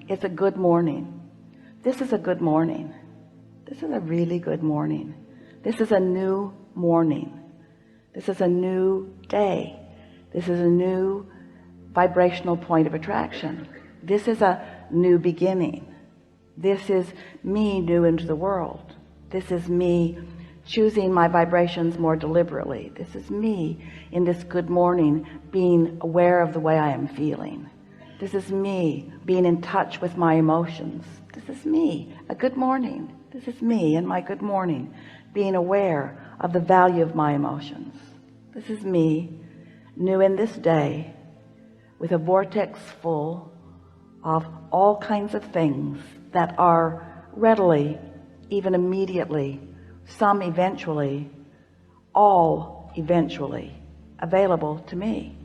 It's a good morning. This is a good morning. This is a really good morning. This is a new morning. This is a new day. This is a new vibrational point of attraction. This is a new beginning. This is me new into the world. This is me choosing my vibrations more deliberately. This is me in this good morning being aware of the way I am feeling. This is me being in touch with my emotions. This is me, a good morning. This is me in my good morning being aware of the value of my emotions. This is me new in this day with a vortex full of all kinds of things that are readily, even immediately, some eventually, all eventually available to me.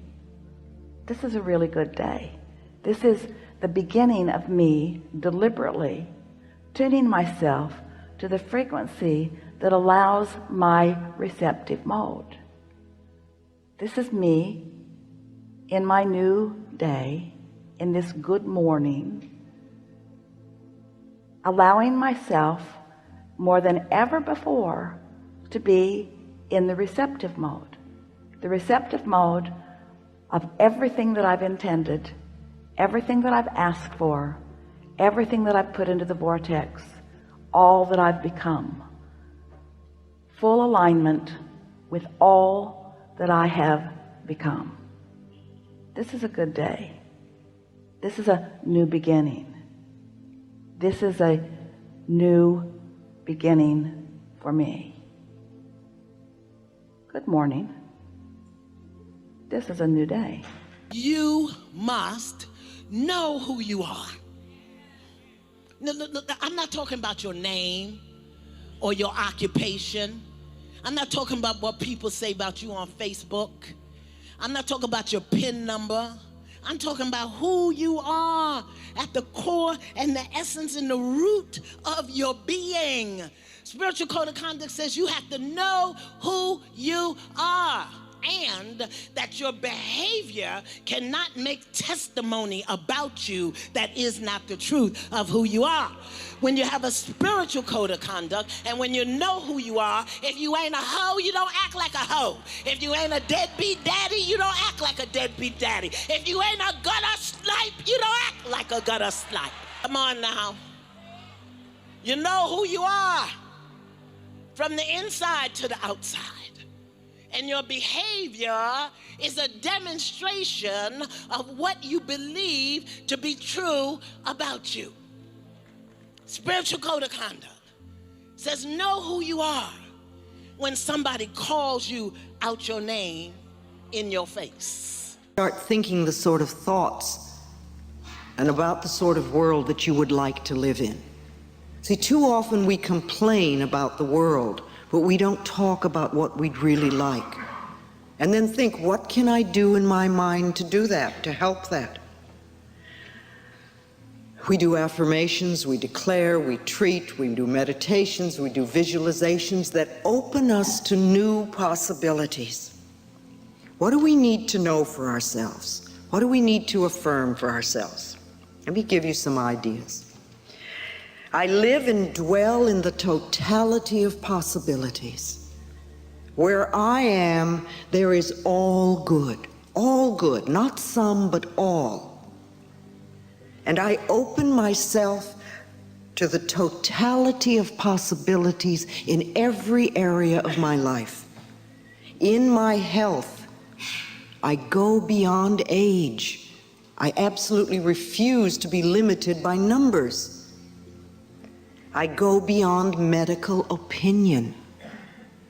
This is a really good day. This is the beginning of me deliberately tuning myself to the frequency that allows my receptive mode. This is me in my new day, in this good morning, allowing myself more than ever before to be in the receptive mode of everything that I've intended, everything that I've asked for, everything that I've put into the vortex, all that I've become. Full alignment with all that I have become. This is a good day. This is a new beginning. This is a new beginning for me. Good morning. This is a new day. You must know who you are. No, I'm not talking about your name or your occupation. I'm not talking about what people say about you on Facebook. I'm not talking about your PIN number. I'm talking about who you are at the core and the essence and the root of your being. Spiritual Code of Conduct says you have to know who you are, and that your behavior cannot make testimony about you that is not the truth of who you are. When you have a spiritual code of conduct, and when you know who you are, if you ain't a hoe, you don't act like a hoe. If you ain't a deadbeat daddy, you don't act like a deadbeat daddy. If you ain't a gutter snipe, you don't act like a gutter snipe. Come on now. You know who you are from the inside to the outside. And your behavior is a demonstration of what you believe to be true about you. Spiritual Code of Conduct says know who you are when somebody calls you out your name in your face. Start thinking the sort of thoughts and about the sort of world that you would like to live in. See, too often we complain about the world, but we don't talk about what we'd really like. And then think, what can I do in my mind to do that, to help that? We do affirmations, we declare, we treat, we do meditations, we do visualizations that open us to new possibilities. What do we need to know for ourselves? What do we need to affirm for ourselves? Let me give you some ideas. I live and dwell in the totality of possibilities. Where I am, there is all good, not some, but all. And I open myself to the totality of possibilities in every area of my life. In my health, I go beyond age. I absolutely refuse to be limited by numbers. I go beyond medical opinion.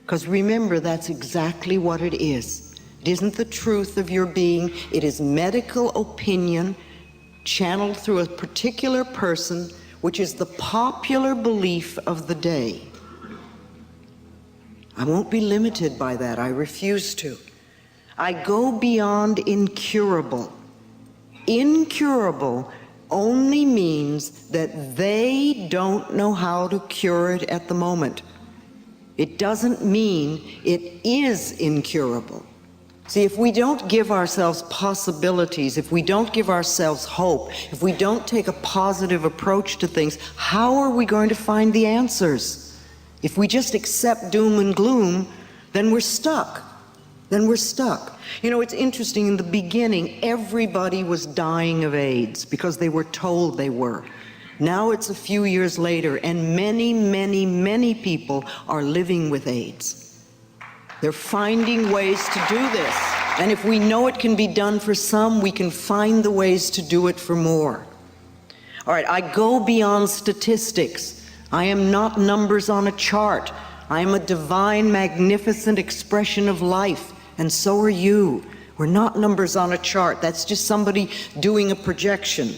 Because remember, that's exactly what it is. It isn't the truth of your being. It is medical opinion channeled through a particular person, which is the popular belief of the day. I won't be limited by that. I refuse to. I go beyond incurable. Incurable only means that they don't know how to cure it at the moment. It doesn't mean it is incurable. See, if we don't give ourselves possibilities, if we don't give ourselves hope, if we don't take a positive approach to things, how are we going to find the answers? If we just accept doom and gloom, then we're stuck. Then we're stuck. You know, it's interesting, in the beginning, everybody was dying of AIDS because they were told they were. Now it's a few years later, and many, many, many people are living with AIDS. They're finding ways to do this. And if we know it can be done for some, we can find the ways to do it for more. All right, I go beyond statistics. I am not numbers on a chart. I am a divine, magnificent expression of life, and so are you. We're not numbers on a chart. That's just somebody doing a projection.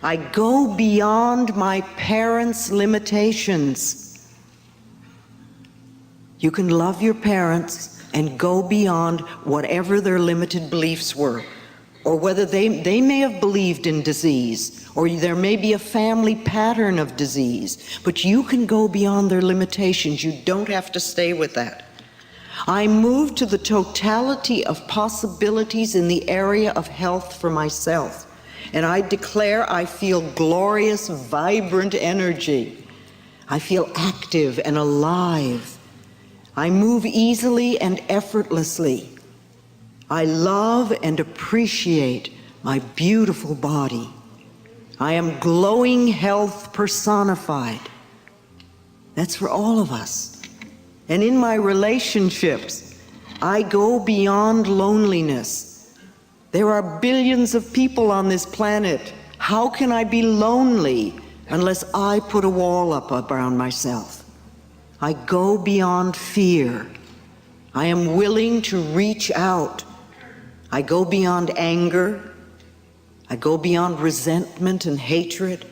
I go beyond my parents' limitations. You can love your parents and go beyond whatever their limited beliefs were, or whether they may have believed in disease, or there may be a family pattern of disease, but you can go beyond their limitations. You don't have to stay with that. I move to the totality of possibilities in the area of health for myself, and I declare I feel glorious, vibrant energy. I feel active and alive. I move easily and effortlessly. I love and appreciate my beautiful body. I am glowing health personified. That's for all of us. And in my relationships, I go beyond loneliness. There are billions of people on this planet. How can I be lonely unless I put a wall up around myself? I go beyond fear. I am willing to reach out. I go beyond anger. I go beyond resentment and hatred.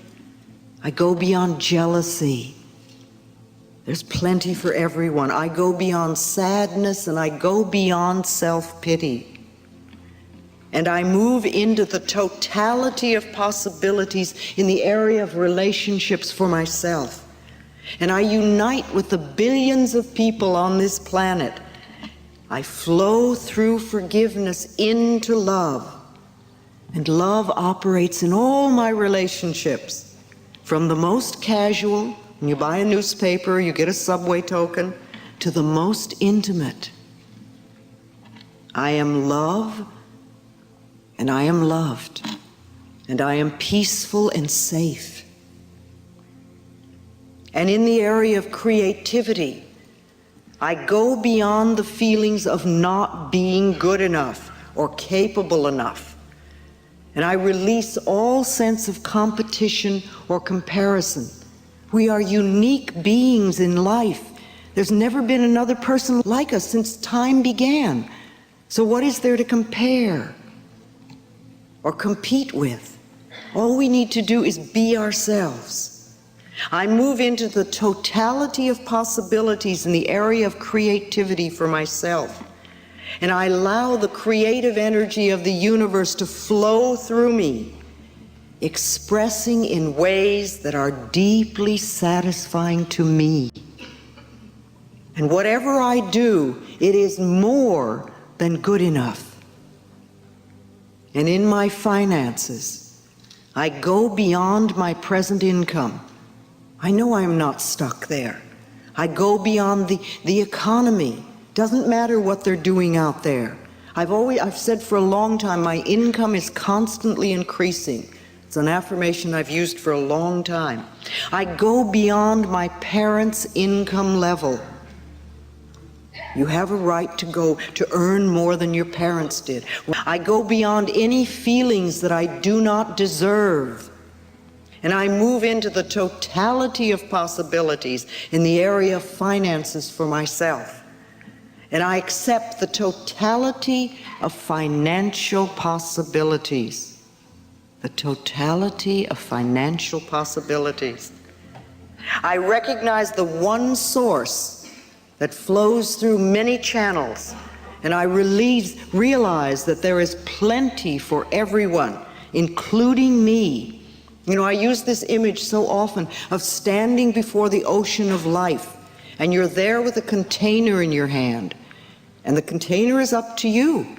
I go beyond jealousy. There's plenty for everyone. I go beyond sadness, and I go beyond self-pity. And I move into the totality of possibilities in the area of relationships for myself. And I unite with the billions of people on this planet. I flow through forgiveness into love. And love operates in all my relationships, from the most casual, when you buy a newspaper, you get a subway token, to the most intimate. I am love, and I am loved, and I am peaceful and safe. And in the area of creativity, I go beyond the feelings of not being good enough or capable enough. And I release all sense of competition or comparison. We are unique beings in life. There's never been another person like us since time began. So what is there to compare or compete with? All we need to do is be ourselves. I move into the totality of possibilities in the area of creativity for myself. And I allow the creative energy of the universe to flow through me, expressing in ways that are deeply satisfying to me. And whatever I do, it is more than good enough. And in my finances, I go beyond my present income. I know I am not stuck there. I go beyond the economy. Doesn't matter what they're doing out there. I've said for a long time, my income is constantly increasing. It's an affirmation I've used for a long time. I go beyond my parents' income level. You have a right to earn more than your parents did. I go beyond any feelings that I do not deserve. And I move into the totality of possibilities in the area of finances for myself. And I accept the totality of financial possibilities. The totality of financial possibilities. I recognize the one source that flows through many channels, and I realize that there is plenty for everyone, including me. You know, I use this image so often of standing before the ocean of life, and you're there with a container in your hand, and the container is up to you.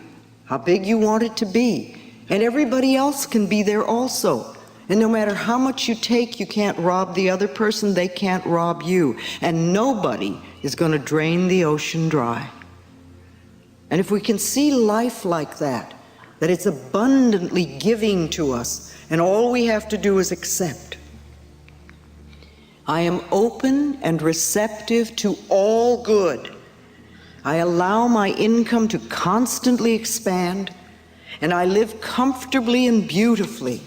how big you want it to be, and everybody else can be there also. And no matter how much you take, you can't rob the other person, they can't rob you. And nobody is going to drain the ocean dry. And if we can see life like that it's abundantly giving to us, and all we have to do is accept. I am open and receptive to all good. I allow my income to constantly expand, and I live comfortably and beautifully.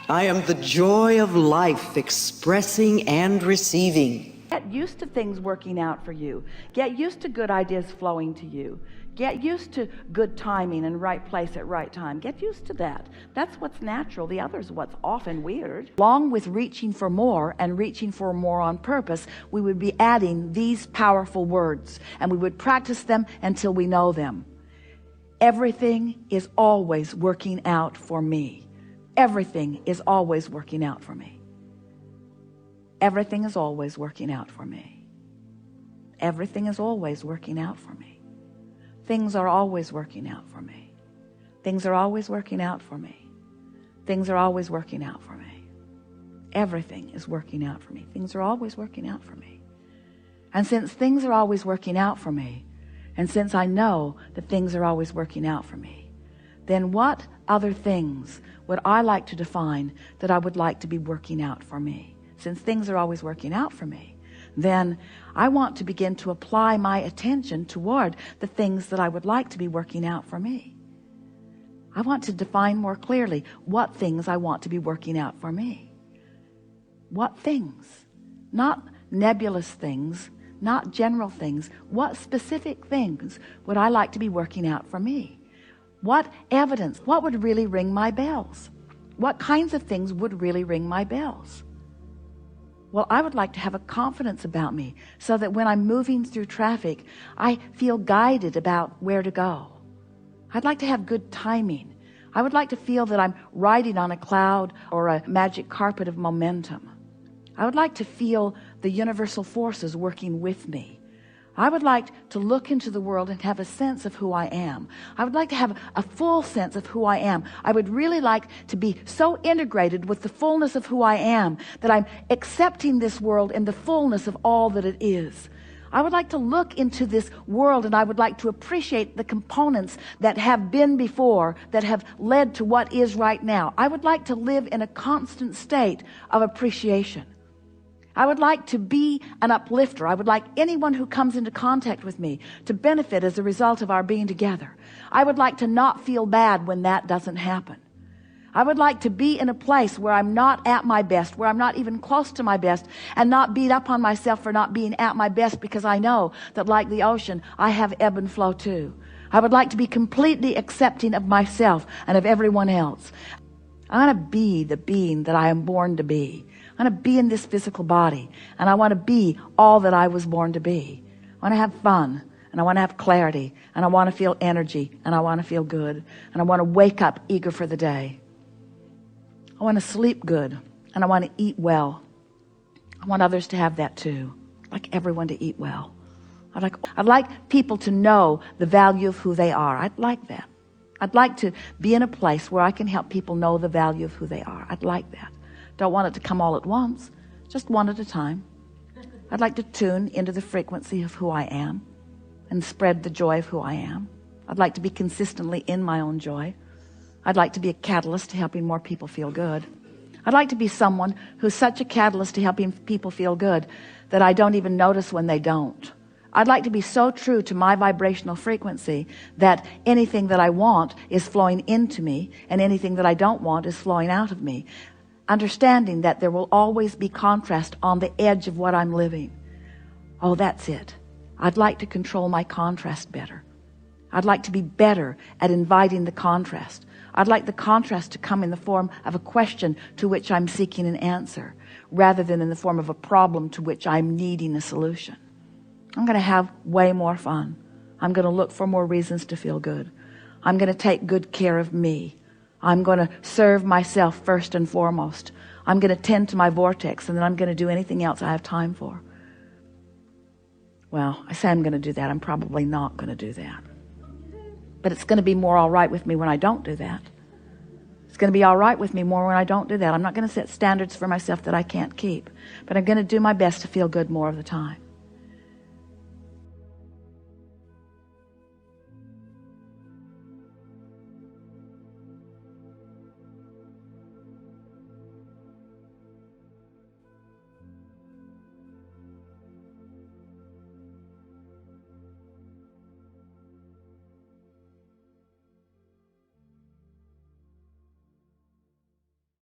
I am the joy of life, expressing and receiving. Get used to things working out for you. Get used to good ideas flowing to you. Get used to good timing and right place at right time. Get used to that. That's what's natural. The other's what's often weird. Along with reaching for more and reaching for more on purpose, we would be adding these powerful words, and we would practice them until we know them. Everything is always working out for me. Everything is always working out for me. Everything is always working out for me. Everything is always working out for me. Things are always working out for me. Things are always working out for me. Things are always working out for me. Everything is working out for me. Things are always working out for me. And since things are always working out for me, and since I know that things are always working out for me, then what other things would I like to define that I would like to be working out for me? Since things are always working out for me, then I want to begin to apply my attention toward the things that I would like to be working out for me. I want to define more clearly what things I want to be working out for me. What things? Not nebulous things, not general things. What specific things would I like to be working out for me? What evidence? What would really ring my bells? What kinds of things would really ring my bells? Well, I would like to have a confidence about me so that when I'm moving through traffic, I feel guided about where to go. I'd like to have good timing. I would like to feel that I'm riding on a cloud or a magic carpet of momentum. I would like to feel the universal forces working with me. I would like to look into the world and have a sense of who I am. I would like to have a full sense of who I am. I would really like to be so integrated with the fullness of who I am that I'm accepting this world in the fullness of all that it is. I would like to look into this world and I would like to appreciate the components that have been before, that have led to what is right now. I would like to live in a constant state of appreciation. I would like to be an uplifter. I would like anyone who comes into contact with me to benefit as a result of our being together. I would like to not feel bad when that doesn't happen. I would like to be in a place where I'm not at my best, where I'm not even close to my best, and not beat up on myself for not being at my best, because I know that, like the ocean, I have ebb and flow too. I would like to be completely accepting of myself and of everyone else. I want to be the being that I am born to be. I want to be in this physical body, and I want to be all that I was born to be. I want to have fun, and I want to have clarity, and I want to feel energy, and I want to feel good, and I want to wake up eager for the day. I want to sleep good, and I want to eat well. I want others to have that too. I'd like everyone to eat well. I'd like people to know the value of who they are. I'd like that. I'd like to be in a place where I can help people know the value of who they are. I'd like that. Don't want it to come all at once, just one at a time. I'd like to tune into the frequency of who I am and spread the joy of who I am. I'd like to be consistently in my own joy. I'd like to be a catalyst to helping more people feel good. I'd like to be someone who's such a catalyst to helping people feel good that I don't even notice when they don't. I'd like to be so true to my vibrational frequency that anything that I want is flowing into me, and anything that I don't want is flowing out of me. Understanding that there will always be contrast on the edge of what I'm living. Oh, that's it. I'd like to control my contrast better. I'd like to be better at inviting the contrast. I'd like the contrast to come in the form of a question to which I'm seeking an answer, rather than in the form of a problem to which I'm needing a solution. I'm going to have way more fun. I'm going to look for more reasons to feel good. I'm going to take good care of me. I'm going to serve myself first and foremost. I'm going to tend to my vortex, and then I'm going to do anything else I have time for. Well, I say I'm going to do that. I'm probably not going to do that. But it's going to be more all right with me when I don't do that. It's going to be all right with me more when I don't do that. I'm not going to set standards for myself that I can't keep, but I'm going to do my best to feel good more of the time.